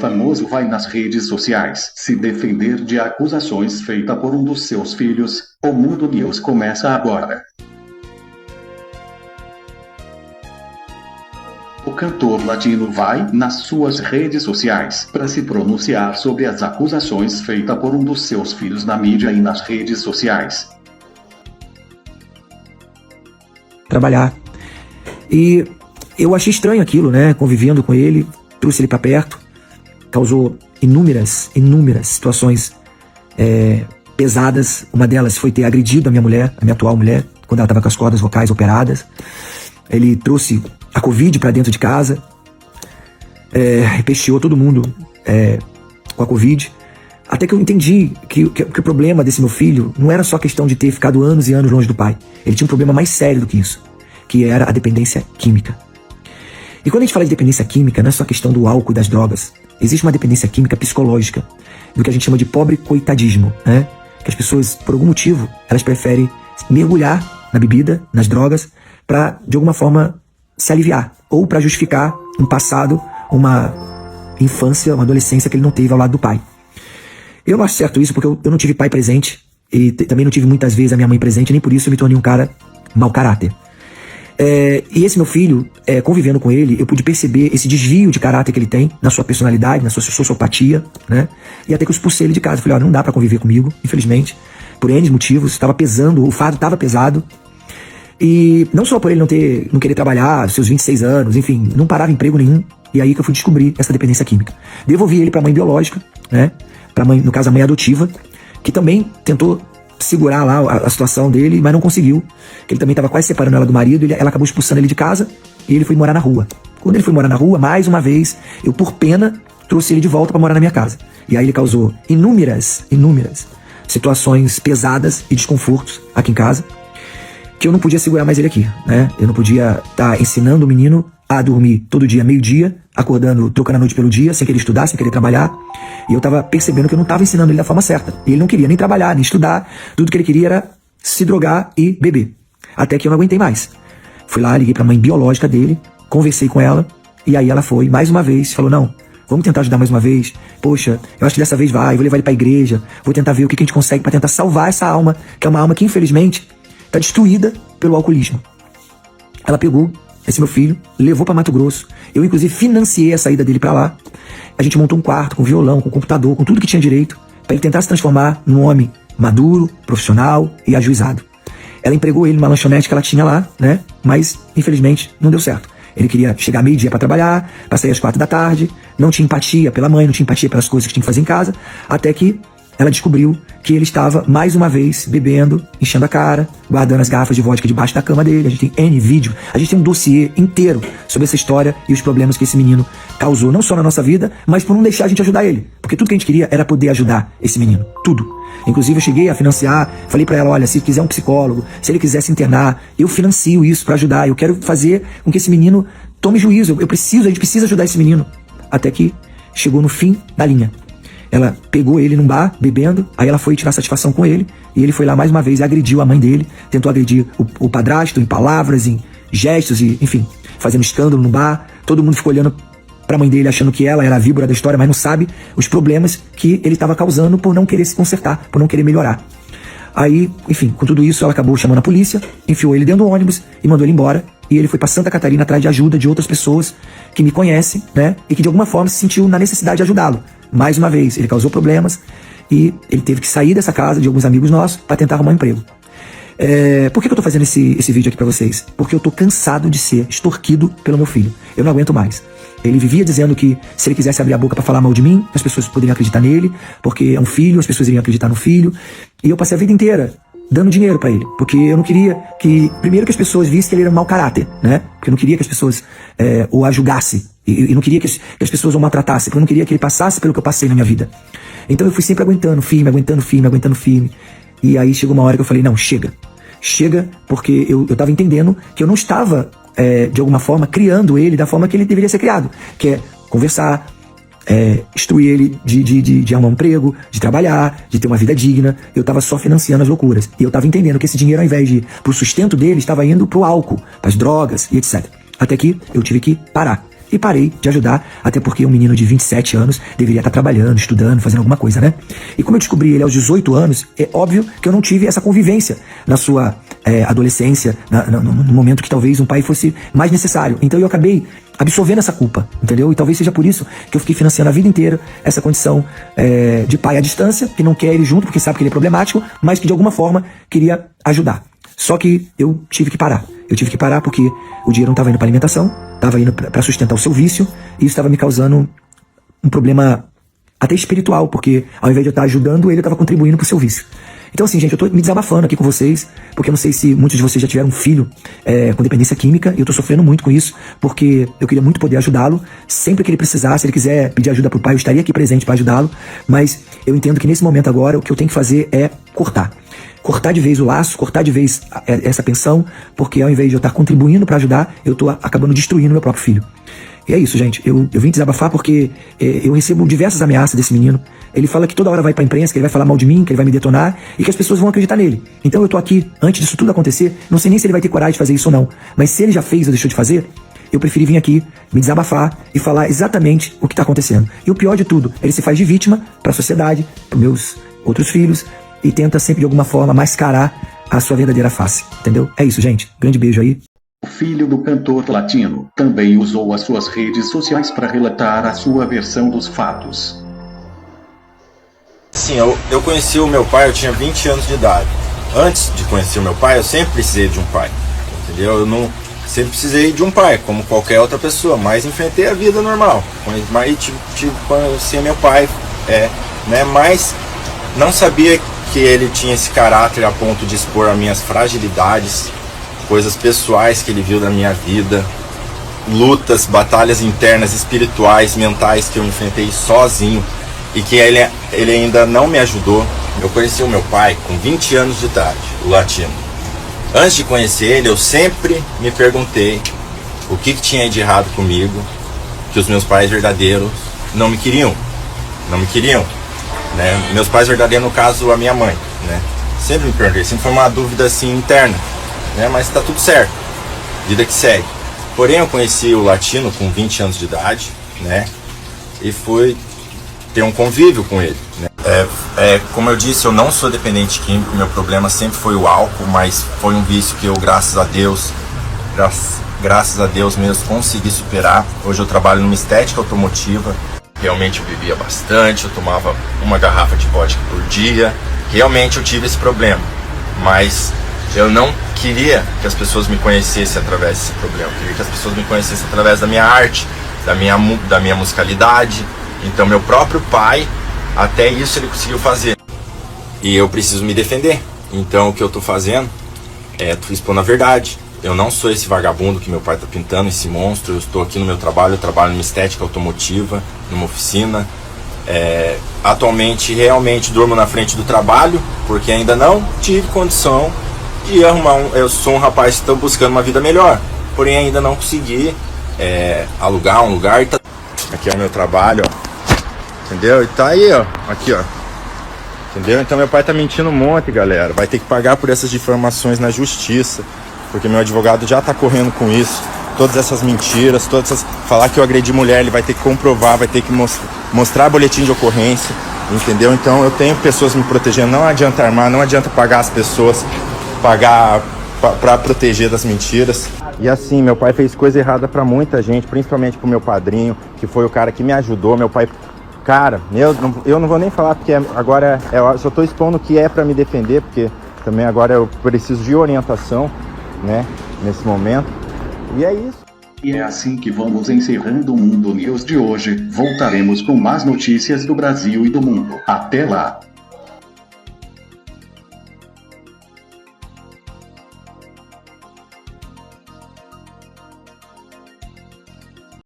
famoso vai nas redes sociais se defender de acusações feitas por um dos seus filhos. O Mundo News começa agora. O cantor latino vai nas suas redes sociais para se pronunciar sobre as acusações feitas por um dos seus filhos na mídia e nas redes sociais. Trabalhar. E eu achei estranho aquilo, né? Convivendo com ele, trouxe ele pra perto, causou inúmeras situações pesadas. Uma delas foi ter agredido a minha mulher, a minha atual mulher, quando ela estava com as cordas vocais operadas. Ele trouxe a Covid pra dentro de casa, repecheou todo mundo com a Covid. Até que eu entendi que o problema desse meu filho não era só a questão de ter ficado anos e anos longe do pai. Ele tinha um problema mais sério do que isso, que era a dependência química. E quando a gente fala de dependência química, não é só a questão do álcool e das drogas. Existe uma dependência química psicológica, do que a gente chama de pobre coitadismo, né? Que as pessoas, por algum motivo, elas preferem mergulhar na bebida, nas drogas, para, de alguma forma, se aliviar. Ou para justificar um passado, uma infância, uma adolescência que ele não teve ao lado do pai. Eu não acho certo isso, porque eu não tive pai presente, e também não tive muitas vezes a minha mãe presente, nem por isso eu me tornei um cara mau caráter. E esse meu filho, convivendo com ele, eu pude perceber esse desvio de caráter que ele tem, na sua personalidade, na sua sociopatia, né? E até que eu expulsei ele de casa. Eu falei, não dá pra conviver comigo, infelizmente, por N motivos, estava pesando, o fardo estava pesado. E não só por ele não querer trabalhar, seus 26 anos, enfim, não parava emprego nenhum. E aí que eu fui descobrir essa dependência química. Devolvi ele pra mãe biológica, né? Pra mãe, no caso, a mãe adotiva, que também tentou segurar lá a situação dele, mas não conseguiu. Ele também estava quase separando ela do marido, ela acabou expulsando ele de casa e ele foi morar na rua. Quando ele foi morar na rua, mais uma vez, eu por pena trouxe ele de volta para morar na minha casa. E aí ele causou inúmeras situações pesadas e desconfortos aqui em casa, que eu não podia segurar mais ele aqui, né? Eu não podia estar ensinando o menino a dormir todo dia, meio-dia, acordando, trocando a noite pelo dia, sem querer estudar, sem querer trabalhar. E eu tava percebendo que eu não tava ensinando ele da forma certa. E ele não queria nem trabalhar, nem estudar. Tudo que ele queria era se drogar e beber. Até que eu não aguentei mais. Fui lá, liguei pra mãe biológica dele, conversei com ela, e aí ela foi, mais uma vez, falou, não, vamos tentar ajudar mais uma vez. Poxa, eu acho que dessa vez vai, vou levar ele pra igreja, vou tentar ver o que a gente consegue pra tentar salvar essa alma, que é uma alma que, infelizmente, tá destruída pelo alcoolismo. Ela pegou esse meu filho, levou pra Mato Grosso. Eu, inclusive, financiei a saída dele pra lá. A gente montou um quarto com violão, com computador, com tudo que tinha direito, pra ele tentar se transformar num homem maduro, profissional e ajuizado. Ela empregou ele numa lanchonete que ela tinha lá, né? Mas, infelizmente, não deu certo. Ele queria chegar meio-dia pra trabalhar, pra sair às 4 da tarde, não tinha empatia pela mãe, não tinha empatia pelas coisas que tinha que fazer em casa, até que ela descobriu que ele estava, mais uma vez, bebendo, enchendo a cara, guardando as garrafas de vodka debaixo da cama dele. A gente tem N vídeo, a gente tem um dossiê inteiro sobre essa história e os problemas que esse menino causou, não só na nossa vida, mas por não deixar a gente ajudar ele. Porque tudo que a gente queria era poder ajudar esse menino, tudo. Inclusive eu cheguei a financiar, falei pra ela, olha, se quiser um psicólogo, se ele quiser se internar, eu financio isso pra ajudar, eu quero fazer com que esse menino tome juízo, a gente precisa ajudar esse menino. Até que chegou no fim da linha. Ela pegou ele num bar, bebendo, aí ela foi tirar satisfação com ele, e ele foi lá mais uma vez e agrediu a mãe dele, tentou agredir o padrasto em palavras, em gestos, e enfim, fazendo escândalo no bar. Todo mundo ficou olhando pra mãe dele, achando que ela era a víbora da história, mas não sabe os problemas que ele estava causando por não querer se consertar, por não querer melhorar. Aí, enfim, com tudo isso, ela acabou chamando a polícia, enfiou ele dentro do ônibus e mandou ele embora. E ele foi pra Santa Catarina atrás de ajuda de outras pessoas que me conhecem, né? E que de alguma forma se sentiu na necessidade de ajudá-lo. Mais uma vez, ele causou problemas e ele teve que sair dessa casa de alguns amigos nossos para tentar arrumar um emprego. Por que eu tô fazendo esse vídeo aqui pra vocês? Porque eu tô cansado de ser extorquido pelo meu filho. Eu não aguento mais. Ele vivia dizendo que se ele quisesse abrir a boca pra falar mal de mim, as pessoas poderiam acreditar nele, porque é um filho, as pessoas iriam acreditar no filho. E eu passei a vida inteira dando dinheiro pra ele, porque eu não queria primeiro que as pessoas vissem que ele era um mau caráter, né? Porque eu não queria que as pessoas o julgassem, e não queria que as pessoas o maltratassem, porque eu não queria que ele passasse pelo que eu passei na minha vida. Então eu fui sempre aguentando firme. E aí chegou uma hora que eu falei, não, chega, porque eu tava entendendo que eu não estava, de alguma forma, criando ele da forma que ele deveria ser criado, que é conversar, instruir ele de arrumar um emprego, de trabalhar, de ter uma vida digna. Eu tava só financiando as loucuras. E eu tava entendendo que esse dinheiro, ao invés de ir pro sustento dele, estava indo pro álcool, pras drogas e etc. Até que eu tive que parar. e parei de ajudar, até porque um menino de 27 anos deveria estar trabalhando, estudando, fazendo alguma coisa, né? E como eu descobri ele aos 18 anos, é óbvio que eu não tive essa convivência na sua adolescência, no momento que talvez um pai fosse mais necessário. Então eu acabei absorvendo essa culpa, entendeu? E talvez seja por isso que eu fiquei financiando a vida inteira essa condição de pai à distância, que não quer ele junto, porque sabe que ele é problemático, mas que de alguma forma queria ajudar. Só que eu tive que parar. Eu tive que parar porque o dinheiro não estava indo para alimentação, estava indo para sustentar o seu vício, e isso estava me causando um problema até espiritual, porque ao invés de eu estar ajudando, ele estava contribuindo para o seu vício. Então assim, gente, eu tô me desabafando aqui com vocês, porque eu não sei se muitos de vocês já tiveram um filho com dependência química, e eu tô sofrendo muito com isso, porque eu queria muito poder ajudá-lo, sempre que ele precisar, se ele quiser pedir ajuda pro pai, eu estaria aqui presente para ajudá-lo, mas eu entendo que nesse momento agora, o que eu tenho que fazer é cortar de vez o laço, cortar de vez essa pensão, porque ao invés de eu estar contribuindo para ajudar, eu tô acabando destruindo meu próprio filho. E é isso, gente. Eu vim desabafar porque eu recebo diversas ameaças desse menino. Ele fala que toda hora vai pra imprensa, que ele vai falar mal de mim, que ele vai me detonar e que as pessoas vão acreditar nele. Então eu tô aqui, antes disso tudo acontecer, não sei nem se ele vai ter coragem de fazer isso ou não. Mas se ele já fez ou deixou de fazer, eu preferi vir aqui, me desabafar e falar exatamente o que tá acontecendo. E o pior de tudo, ele se faz de vítima pra sociedade, pros meus outros filhos, e tenta sempre de alguma forma mascarar a sua verdadeira face. Entendeu? É isso, gente. Grande beijo aí. O filho do cantor latino também usou as suas redes sociais para relatar a sua versão dos fatos. Sim, eu conheci o meu pai, eu tinha 20 anos de idade. Antes de conhecer o meu pai, eu sempre precisei de um pai, entendeu? Eu não sempre precisei de um pai, como qualquer outra pessoa, mas enfrentei a vida normal. Mas conheci meu pai, né? Mas não sabia que ele tinha esse caráter a ponto de expor as minhas fragilidades, coisas pessoais que ele viu da minha vida, lutas, batalhas internas, espirituais, mentais que eu enfrentei sozinho e que ele ainda não me ajudou. Eu conheci o meu pai com 20 anos de idade, o latino. Antes de conhecer ele, eu sempre me perguntei o que tinha de errado comigo, que os meus pais verdadeiros não me queriam, né? Meus pais verdadeiros, no caso, a minha mãe, né? Sempre me perguntei, sempre foi uma dúvida assim interna, né? Mas tá tudo certo, vida que segue. Porém, eu conheci o latino com 20 anos de idade, né? E fui ter um convívio com ele, né? Como eu disse, eu não sou dependente químico, meu problema sempre foi o álcool, mas foi um vício que eu, graças a Deus mesmo, consegui superar. Hoje eu trabalho numa estética automotiva. Realmente eu bebia bastante, eu tomava uma garrafa de vodka por dia. Realmente eu tive esse problema, mas eu não queria que as pessoas me conhecessem através desse problema. Eu queria que as pessoas me conhecessem através da minha arte, da minha musicalidade. Então meu próprio pai, até isso ele conseguiu fazer. E eu preciso me defender. Então o que eu tô fazendo é expondo a verdade. Eu não sou esse vagabundo que meu pai tá pintando, esse monstro. Eu estou aqui no meu trabalho, eu trabalho numa estética automotiva, numa oficina. Atualmente realmente durmo na frente do trabalho, porque ainda não tive condição de arrumar eu sou um rapaz que está buscando uma vida melhor, porém ainda não consegui alugar um lugar. Aqui é o meu trabalho, ó. Entendeu? E tá aí, ó. Aqui, ó. Entendeu? Então meu pai tá mentindo um monte, galera. Vai ter que pagar por essas difamações na justiça, porque meu advogado já tá correndo com isso. Todas essas mentiras, falar que eu agredi mulher, ele vai ter que comprovar, vai ter que mostrar boletim de ocorrência, entendeu? Então eu tenho pessoas me protegendo, não adianta armar, não adianta pagar as pessoas, pagar pra proteger das mentiras. E assim, meu pai fez coisa errada pra muita gente, principalmente pro meu padrinho, que foi o cara que me ajudou. Meu pai, cara, eu não vou nem falar, porque agora eu só tô expondo o que é pra me defender, porque também agora eu preciso de orientação, né, nesse momento. E é isso. E é assim que vamos encerrando o Mundo News de hoje. Voltaremos com mais notícias do Brasil e do mundo. Até lá!